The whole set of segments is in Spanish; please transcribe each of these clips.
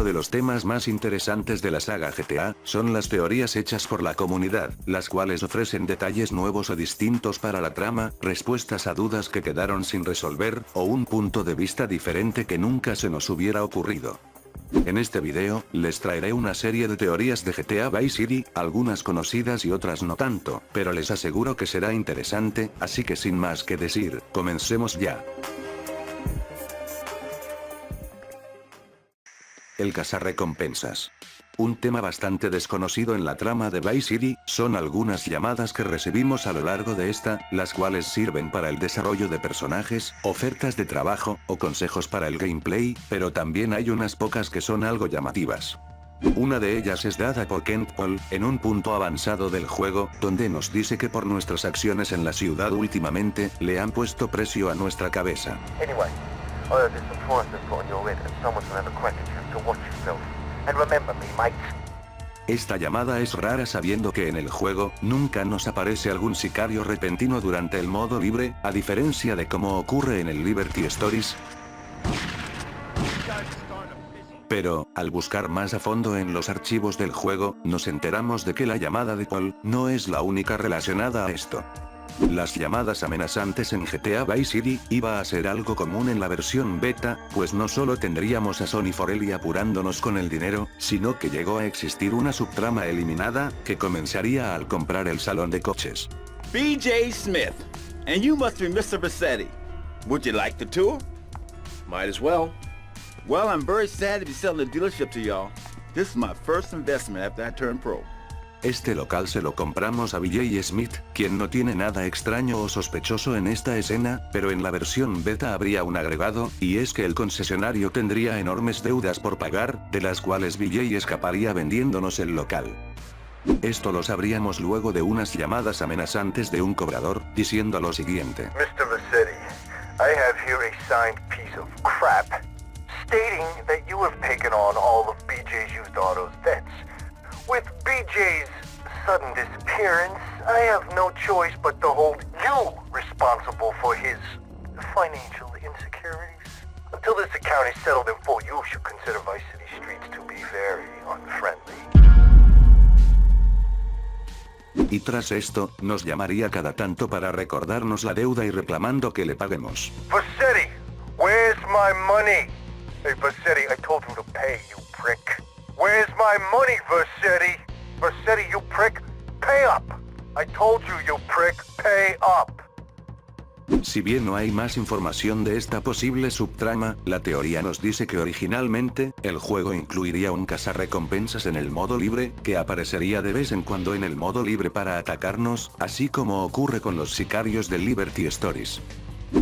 Uno de los temas más interesantes de la saga GTA, son las teorías hechas por la comunidad, las cuales ofrecen detalles nuevos o distintos para la trama, respuestas a dudas que quedaron sin resolver, o un punto de vista diferente que nunca se nos hubiera ocurrido. En este video, les traeré una serie de teorías de GTA Vice City, algunas conocidas y otras no tanto, pero les aseguro que será interesante, así que sin más que decir, comencemos ya. El cazarrecompensas. Un tema bastante desconocido en la trama de Vice City, son algunas llamadas que recibimos a lo largo de esta, las cuales sirven para el desarrollo de personajes, ofertas de trabajo, o consejos para el gameplay, pero también hay unas pocas que son algo llamativas. Una de ellas es dada por Kent Paul, en un punto avanzado del juego, donde nos dice que por nuestras acciones en la ciudad últimamente, le han puesto precio a nuestra cabeza. Esta llamada es rara sabiendo que en el juego, nunca nos aparece algún sicario repentino durante el modo libre, a diferencia de como ocurre en el Liberty Stories. Pero, al buscar más a fondo en los archivos del juego, nos enteramos de que la llamada de Paul, no es la única relacionada a esto. Las llamadas amenazantes en GTA Vice City, iba a ser algo común en la versión beta, pues no solo tendríamos a Sonny Forelli apurándonos con el dinero, sino que llegó a existir una subtrama eliminada, que comenzaría al comprar el salón de coches. BJ Smith, and you must be Mr. Vassetti. Would you like the tour? Might as well. Well, I'm very sad to be selling the dealership to y'all. This is my first investment after I turned pro. Este local se lo compramos a BJ Smith, quien no tiene nada extraño o sospechoso en esta escena, pero en la versión beta habría un agregado, y es que el concesionario tendría enormes deudas por pagar, de las cuales BJ escaparía vendiéndonos el local. Esto lo sabríamos luego de unas llamadas amenazantes de un cobrador, diciendo lo siguiente. Mr. Vassetti, I have here a signed piece of crap, stating that you have taken on all of BJ's used autos debts. With BJ's sudden disappearance, I have no choice but to hold you responsible for his financial insecurities. Until this account is settled in full, you should consider Vice City streets to be very unfriendly. Y tras esto, nos llamaría cada tanto para recordarnos la deuda y reclamando que le paguemos. Vassetti, where's my money? Hey Vassetti, I told you to pay, you prick. Where's my money, Vassetti? Vassetti, you prick, pay up. I told you, you prick, pay up. Si bien no hay más información de esta posible subtrama, la teoría nos dice que originalmente, el juego incluiría un cazarrecompensas en el modo libre, que aparecería de vez en cuando en el modo libre para atacarnos, así como ocurre con los sicarios de Liberty Stories.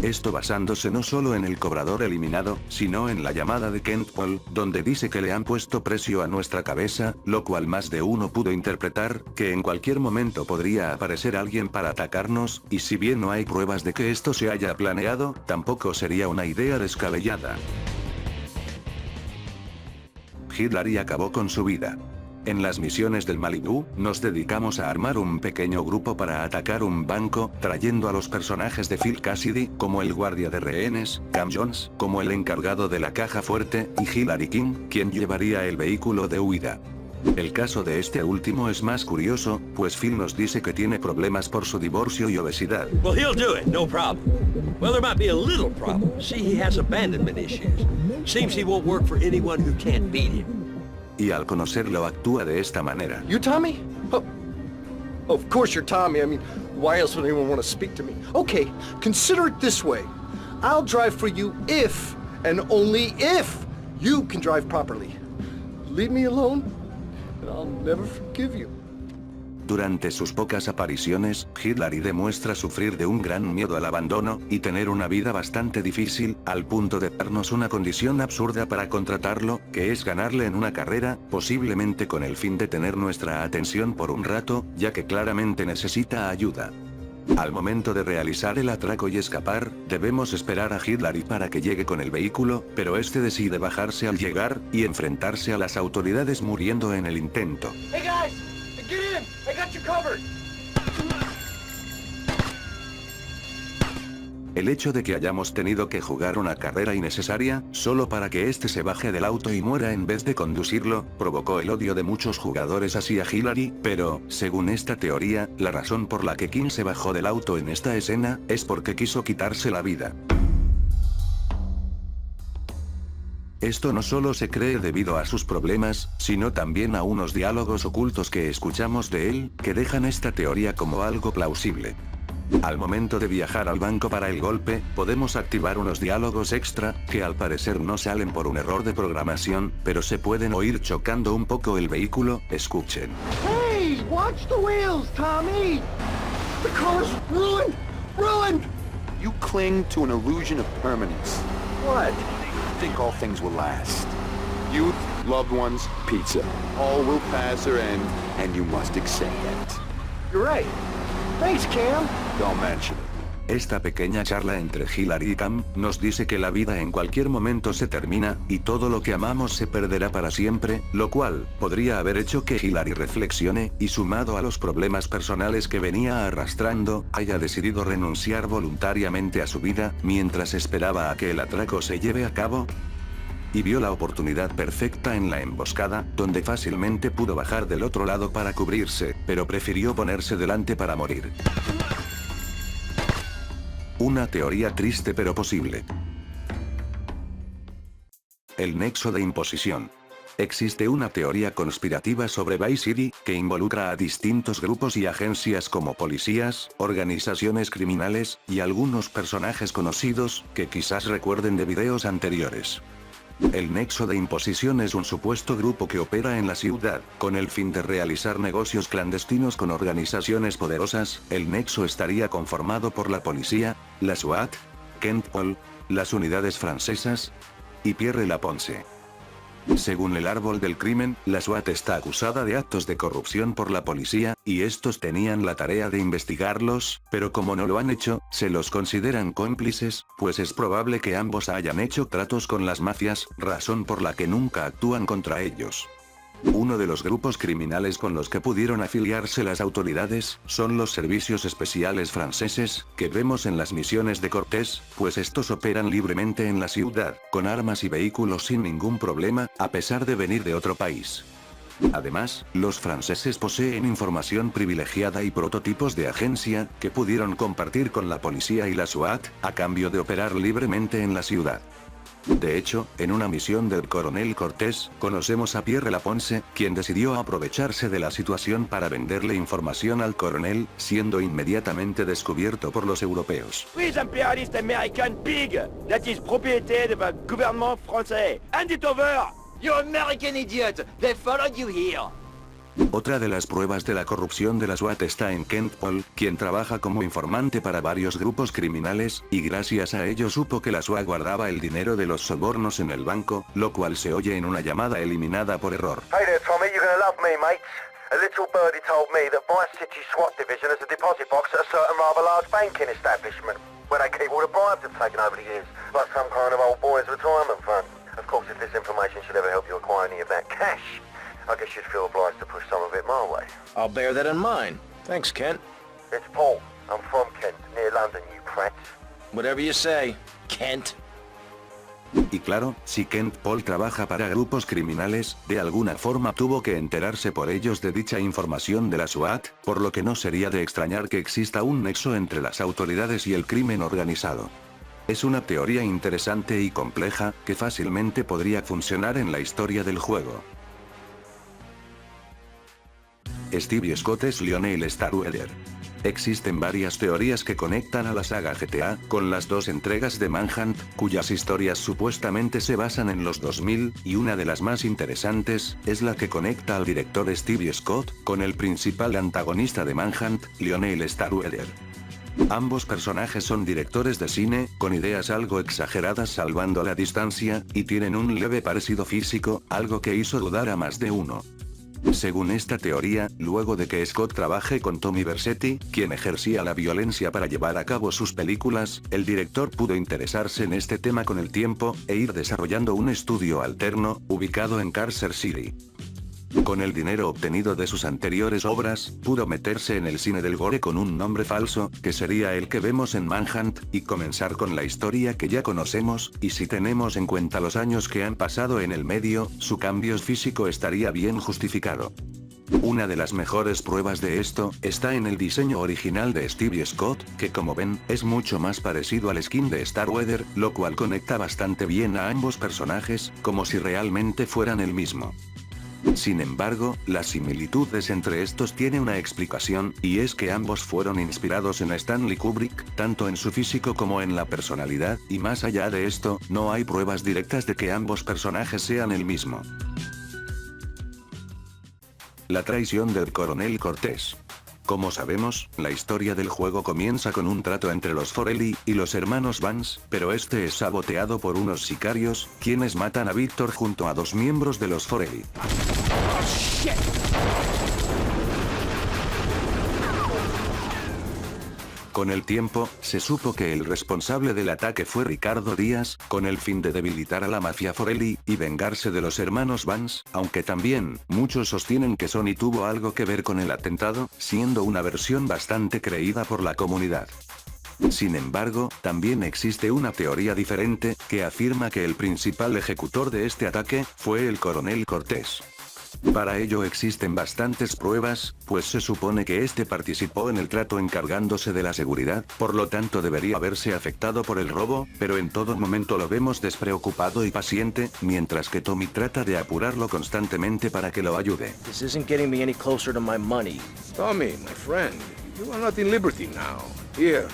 Esto basándose no solo en el cobrador eliminado, sino en la llamada de Kent Paul, donde dice que le han puesto precio a nuestra cabeza, lo cual más de uno pudo interpretar, que en cualquier momento podría aparecer alguien para atacarnos, y si bien no hay pruebas de que esto se haya planeado, tampoco sería una idea descabellada. Hillary acabó con su vida. En las misiones del Malibu, nos dedicamos a armar un pequeño grupo para atacar un banco, trayendo a los personajes de Phil Cassidy, como el guardia de rehenes, Cam Jones, como el encargado de la caja fuerte, y Hillary King, quien llevaría el vehículo de huida. El caso de este último es más curioso, pues Phil nos dice que tiene problemas por su divorcio y obesidad. Well, he'll do it, no problem. Well, there might be a little problem. See, he has abandonment issues. Seems he won't work for anyone who can't beat him. Y al conocerlo actúa de esta manera. You Tommy? Oh, of course you're Tommy. I mean, why else would anyone want to speak to me? Okay, consider it this way. I'll drive for you if, and only if, you can drive properly. Leave me alone, and I'll never forgive you. Durante sus pocas apariciones, Hillary demuestra sufrir de un gran miedo al abandono, y tener una vida bastante difícil, al punto de darnos una condición absurda para contratarlo, que es ganarle en una carrera, posiblemente con el fin de tener nuestra atención por un rato, ya que claramente necesita ayuda. Al momento de realizar el atraco y escapar, debemos esperar a Hillary para que llegue con el vehículo, pero este decide bajarse al llegar, y enfrentarse a las autoridades muriendo en el intento. Hey guys, get in! I got you covered! El hecho de que hayamos tenido que jugar una carrera innecesaria, solo para que este se baje del auto y muera en vez de conducirlo, provocó el odio de muchos jugadores hacia Hillary, pero, según esta teoría, la razón por la que Kim se bajó del auto en esta escena, es porque quiso quitarse la vida. Esto no solo se cree debido a sus problemas, sino también a unos diálogos ocultos que escuchamos de él, que dejan esta teoría como algo plausible. Al momento de viajar al banco para el golpe, podemos activar unos diálogos extra, que al parecer no salen por un error de programación, pero se pueden oír chocando un poco el vehículo. Escuchen. Hey, watch the wheels, Tommy! The car's ruined! Ruined! You cling to an illusion of permanence. What? You think all things will last. Youth, loved ones, pizza. All will pass or end, and you must accept that. You're right. Thanks, Cam. Don't mention it. Esta pequeña charla entre Hillary y Cam, nos dice que la vida en cualquier momento se termina, y todo lo que amamos se perderá para siempre, lo cual, podría haber hecho que Hillary reflexione, y sumado a los problemas personales que venía arrastrando, haya decidido renunciar voluntariamente a su vida, mientras esperaba a que el atraco se lleve a cabo. Y vio la oportunidad perfecta en la emboscada, donde fácilmente pudo bajar del otro lado para cubrirse, pero prefirió ponerse delante para morir. Una teoría triste pero posible. El nexo de imposición. Existe una teoría conspirativa sobre Vice City, que involucra a distintos grupos y agencias como policías, organizaciones criminales, y algunos personajes conocidos, que quizás recuerden de videos anteriores. El nexo de imposición es un supuesto grupo que opera en la ciudad, con el fin de realizar negocios clandestinos con organizaciones poderosas. El nexo estaría conformado por la policía, la SWAT, Kentpol, las unidades francesas y Pierre Laponce. Según el árbol del crimen, la SWAT está acusada de actos de corrupción por la policía, y estos tenían la tarea de investigarlos, pero como no lo han hecho, se los consideran cómplices, pues es probable que ambos hayan hecho tratos con las mafias, razón por la que nunca actúan contra ellos. Uno de los grupos criminales con los que pudieron afiliarse las autoridades, son los servicios especiales franceses, que vemos en las misiones de Cortés, pues estos operan libremente en la ciudad, con armas y vehículos sin ningún problema, a pesar de venir de otro país. Además, los franceses poseen información privilegiada y prototipos de agencia, que pudieron compartir con la policía y la SWAT, a cambio de operar libremente en la ciudad. De hecho, en una misión del coronel Cortés, conocemos a Pierre Laponce, quien decidió aprovecharse de la situación para venderle información al coronel, siendo inmediatamente descubierto por los europeos. Les impérialistes américains pig, that is propriété du gouvernement français. Hand it over! You American idiot! They followed you here! Otra de las pruebas de la corrupción de la SWAT está en Kentpol, quien trabaja como informante para varios grupos criminales, y gracias a ello supo que la SWAT guardaba el dinero de los sobornos en el banco, lo cual se oye en una llamada eliminada por error. Hey there, Tommy, you're gonna love me, mates. A little birdie told me that Vice City SWAT division has a deposit box at a certain rather large banking establishment, where they keep all the bribes they've taken over the years, like some kind of old boys' retirement fund. Of course, if this information should ever help you acquire any of that cash, I guess you'd feel obliged to push some of it my way. I'll bear that in mind. Thanks, Kent. It's Paul. I'm from Kent, near London, you prats. Whatever you say, Kent. Y claro, si Kentpol trabaja para grupos criminales, de alguna forma tuvo que enterarse por ellos de dicha información de la SWAT, por lo que no sería de extrañar que exista un nexo entre las autoridades y el crimen organizado. Es una teoría interesante y compleja, que fácilmente podría funcionar en la historia del juego. Steve Scott es Lionel Starkweather. Existen varias teorías que conectan a la saga GTA, con las dos entregas de Manhunt, cuyas historias supuestamente se basan en los 2000, y una de las más interesantes, es la que conecta al director Steve Scott, con el principal antagonista de Manhunt, Lionel Starkweather. Ambos personajes son directores de cine, con ideas algo exageradas salvando la distancia, y tienen un leve parecido físico, algo que hizo dudar a más de uno. Según esta teoría, luego de que Scott trabaje con Tommy Vercetti, quien ejercía la violencia para llevar a cabo sus películas, el director pudo interesarse en este tema con el tiempo, e ir desarrollando un estudio alterno, ubicado en Carcer City. Con el dinero obtenido de sus anteriores obras, pudo meterse en el cine del gore con un nombre falso, que sería el que vemos en Manhunt, y comenzar con la historia que ya conocemos, y si tenemos en cuenta los años que han pasado en el medio, su cambio físico estaría bien justificado. Una de las mejores pruebas de esto, está en el diseño original de Stevie Scott, que como ven, es mucho más parecido al skin de Starweather, lo cual conecta bastante bien a ambos personajes, como si realmente fueran el mismo. Sin embargo, las similitudes entre estos tiene una explicación, y es que ambos fueron inspirados en Stanley Kubrick, tanto en su físico como en la personalidad, y más allá de esto, no hay pruebas directas de que ambos personajes sean el mismo. La traición del coronel Cortés. Como sabemos, la historia del juego comienza con un trato entre los Forelli y los hermanos Vance, pero este es saboteado por unos sicarios, quienes matan a Victor junto a 2 miembros de los Forelli. Con el tiempo, se supo que el responsable del ataque fue Ricardo Díaz, con el fin de debilitar a la mafia Forelli, y vengarse de los hermanos Vance, aunque también, muchos sostienen que Sonny tuvo algo que ver con el atentado, siendo una versión bastante creída por la comunidad. Sin embargo, también existe una teoría diferente, que afirma que el principal ejecutor de este ataque, fue el coronel Cortés. Para ello existen bastantes pruebas, pues se supone que este participó en el trato encargándose de la seguridad, por lo tanto debería haberse afectado por el robo, pero en todo momento lo vemos despreocupado y paciente, mientras que Tommy trata de apurarlo constantemente para que lo ayude. This isn't getting me any closer to my money. Tommy, my friend, you are not in Liberty now. Here,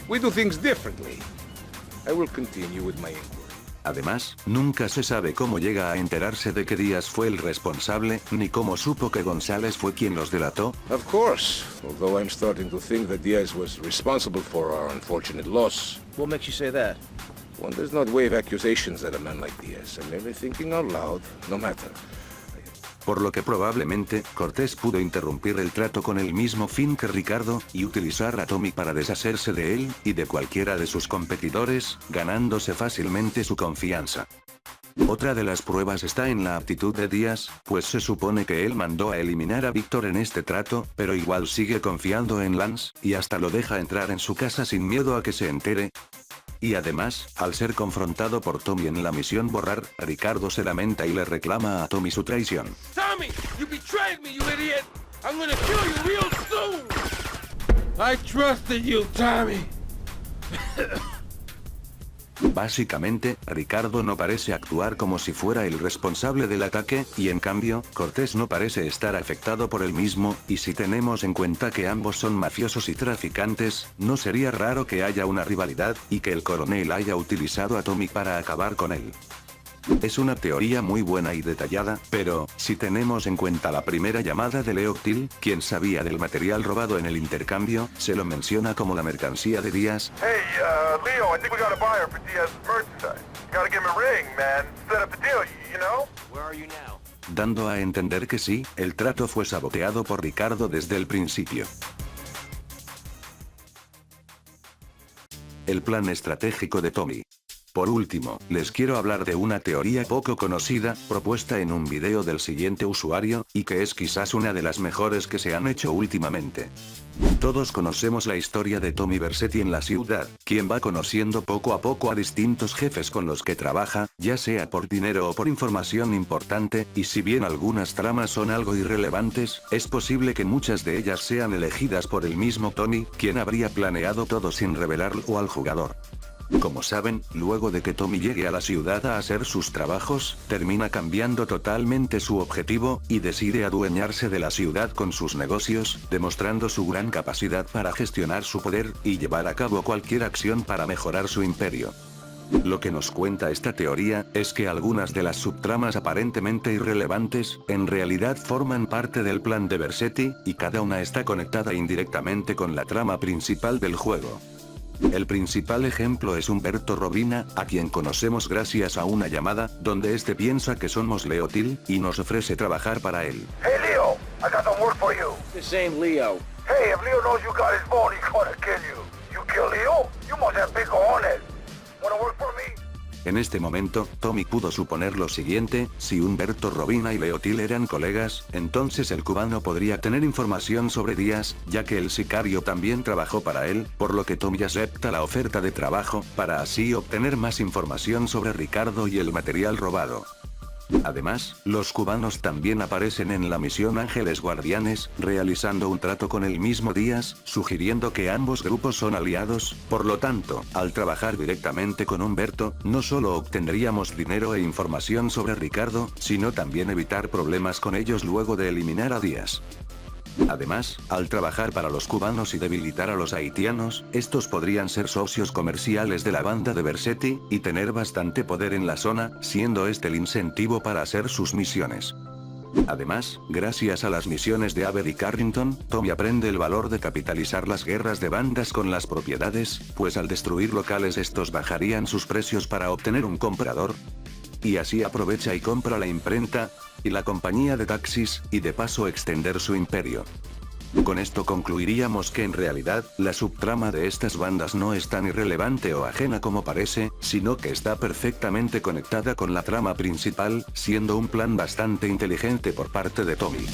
we do things differently. I will continue with my inquiry. Además, nunca se sabe cómo llega a enterarse de que Díaz fue el responsable, ni cómo supo que González fue quien los delató. Of course, although I'm starting to think that Diaz was responsible for our unfortunate loss. What makes you say that? One does not wave accusations at a man like Diaz. I'm merely thinking out loud, no matter. Por lo que probablemente, Cortés pudo interrumpir el trato con el mismo fin que Ricardo, y utilizar a Tommy para deshacerse de él, y de cualquiera de sus competidores, ganándose fácilmente su confianza. Otra de las pruebas está en la actitud de Díaz, pues se supone que él mandó a eliminar a Víctor en este trato, pero igual sigue confiando en Lance, y hasta lo deja entrar en su casa sin miedo a que se entere. Y además, al ser confrontado por Tommy en la misión borrar, Ricardo se lamenta y le reclama a Tommy su traición. Tommy, you betrayed me, you idiot! I'm gonna kill you real soon! I trusted you, Tommy! Básicamente, Ricardo no parece actuar como si fuera el responsable del ataque, y en cambio, Cortés no parece estar afectado por el mismo, y si tenemos en cuenta que ambos son mafiosos y traficantes, no sería raro que haya una rivalidad, y que el coronel haya utilizado a Tommy para acabar con él. Es una teoría muy buena y detallada, pero, si tenemos en cuenta la primera llamada de Leo Till, quien sabía del material robado en el intercambio, se lo menciona como la mercancía de Díaz. Hey, Leo, I think we got a buyer for Diaz's merchandise. Gotta give him a ring, man. Set up a deal, you know? Where are you now? Dando a entender que sí, el trato fue saboteado por Ricardo desde el principio. El plan estratégico de Tommy. Por último, les quiero hablar de una teoría poco conocida, propuesta en un video del siguiente usuario, y que es quizás una de las mejores que se han hecho últimamente. Todos conocemos la historia de Tommy Vercetti en la ciudad, quien va conociendo poco a poco a distintos jefes con los que trabaja, ya sea por dinero o por información importante, y si bien algunas tramas son algo irrelevantes, es posible que muchas de ellas sean elegidas por el mismo Tony, quien habría planeado todo sin revelarlo al jugador. Como saben, luego de que Tommy llegue a la ciudad a hacer sus trabajos, termina cambiando totalmente su objetivo, y decide adueñarse de la ciudad con sus negocios, demostrando su gran capacidad para gestionar su poder, y llevar a cabo cualquier acción para mejorar su imperio. Lo que nos cuenta esta teoría, es que algunas de las subtramas aparentemente irrelevantes, en realidad forman parte del plan de Vercetti, y cada una está conectada indirectamente con la trama principal del juego. El principal ejemplo es Humberto Robina, a quien conocemos gracias a una llamada, donde este piensa que somos Leo Till, y nos ofrece trabajar para él. Hey, Leo, I got some work for you. This ain't Leo. Hey, if Leo knows you got his phone, he's gonna kill you. You kill Leo? You must have big cojones. Wanna work for me? En este momento, Tommy pudo suponer lo siguiente: si Humberto Robina y Leotil eran colegas, entonces el cubano podría tener información sobre Díaz, ya que el sicario también trabajó para él, por lo que Tommy acepta la oferta de trabajo, para así obtener más información sobre Ricardo y el material robado. Además, los cubanos también aparecen en la misión Ángeles Guardianes, realizando un trato con el mismo Díaz, sugiriendo que ambos grupos son aliados. Por lo tanto, al trabajar directamente con Humberto, no solo obtendríamos dinero e información sobre Ricardo, sino también evitar problemas con ellos luego de eliminar a Díaz. Además, al trabajar para los cubanos y debilitar a los haitianos, estos podrían ser socios comerciales de la banda de Vercetti, y tener bastante poder en la zona, siendo este el incentivo para hacer sus misiones. Además, gracias a las misiones de Aver y Carrington, Tommy aprende el valor de capitalizar las guerras de bandas con las propiedades, pues al destruir locales estos bajarían sus precios para obtener un comprador. Y así aprovecha y compra la imprenta y la compañía de taxis, y de paso extender su imperio. Con esto concluiríamos que en realidad, la subtrama de estas bandas no es tan irrelevante o ajena como parece, sino que está perfectamente conectada con la trama principal, siendo un plan bastante inteligente por parte de Tommy.